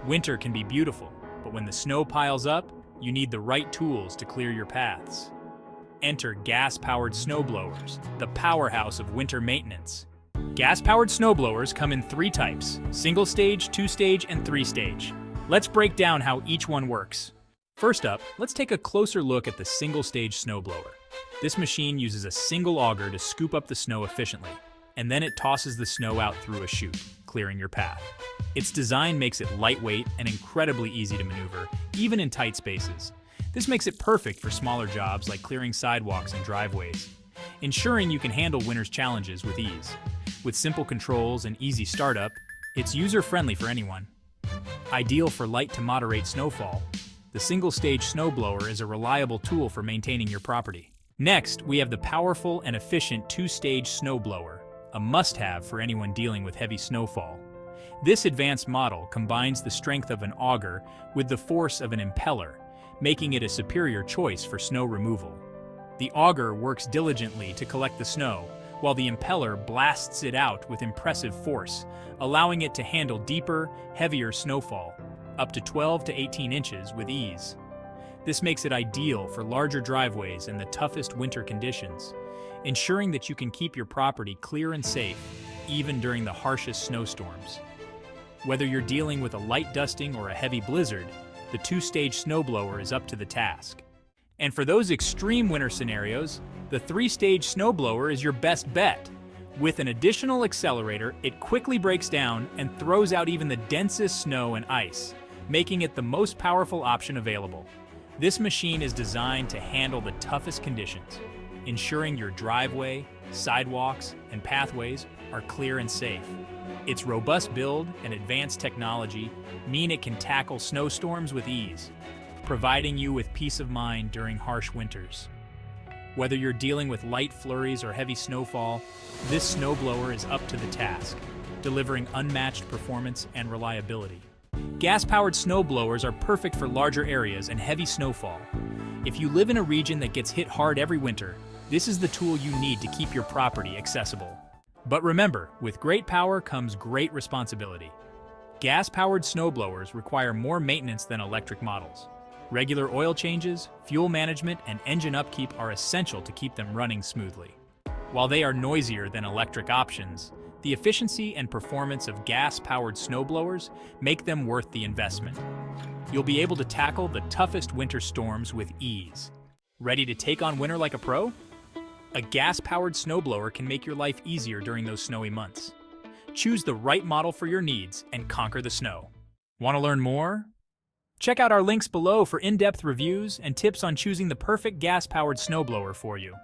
Winter can be beautiful, but when the snow piles up, you need the right tools to clear your paths. Enter gas-powered snowblowers, the powerhouse of winter maintenance. Gas-powered snowblowers come in 3 types: single-stage, 2-stage, and 3-stage. Let's break down how each one works. First up, let's take a closer look at the single-stage snowblower. This machine uses a single auger to scoop up the snow efficiently, and then it tosses the snow out through a chute, clearing your path. Its design makes it lightweight and incredibly easy to maneuver, even in tight spaces. This makes it perfect for smaller jobs like clearing sidewalks and driveways, ensuring you can handle winter's challenges with ease. With simple controls and easy startup, it's user-friendly for anyone. Ideal for light to moderate snowfall, the single-stage snowblower is a reliable tool for maintaining your property. Next, we have the powerful and efficient 2-stage snowblower, a must-have for anyone dealing with heavy snowfall. This advanced model combines the strength of an auger with the force of an impeller, making it a superior choice for snow removal. The auger works diligently to collect the snow, while the impeller blasts it out with impressive force, allowing it to handle deeper, heavier snowfall, up to 12 to 18 inches with ease. This makes it ideal for larger driveways and the toughest winter conditions, ensuring that you can keep your property clear and safe, even during the harshest snowstorms. Whether you're dealing with a light dusting or a heavy blizzard, the 2-stage snowblower is up to the task. And for those extreme winter scenarios, the 3-stage snowblower is your best bet. With an additional accelerator, it quickly breaks down and throws out even the densest snow and ice, making it the most powerful option available. This machine is designed to handle the toughest conditions, ensuring your driveway, sidewalks, and pathways are clear and safe. Its robust build and advanced technology mean it can tackle snowstorms with ease, providing you with peace of mind during harsh winters. Whether you're dealing with light flurries or heavy snowfall, this snowblower is up to the task, delivering unmatched performance and reliability. Gas-powered snowblowers are perfect for larger areas and heavy snowfall. If you live in a region that gets hit hard every winter, this is the tool you need to keep your property accessible. But remember, with great power comes great responsibility. Gas-powered snowblowers require more maintenance than electric models. Regular oil changes, fuel management, and engine upkeep are essential to keep them running smoothly. While they are noisier than electric options, the efficiency and performance of gas-powered snowblowers make them worth the investment. You'll be able to tackle the toughest winter storms with ease. Ready to take on winter like a pro? A gas-powered snowblower can make your life easier during those snowy months. Choose the right model for your needs and conquer the snow. Want to learn more? Check out our links below for in-depth reviews and tips on choosing the perfect gas-powered snowblower for you.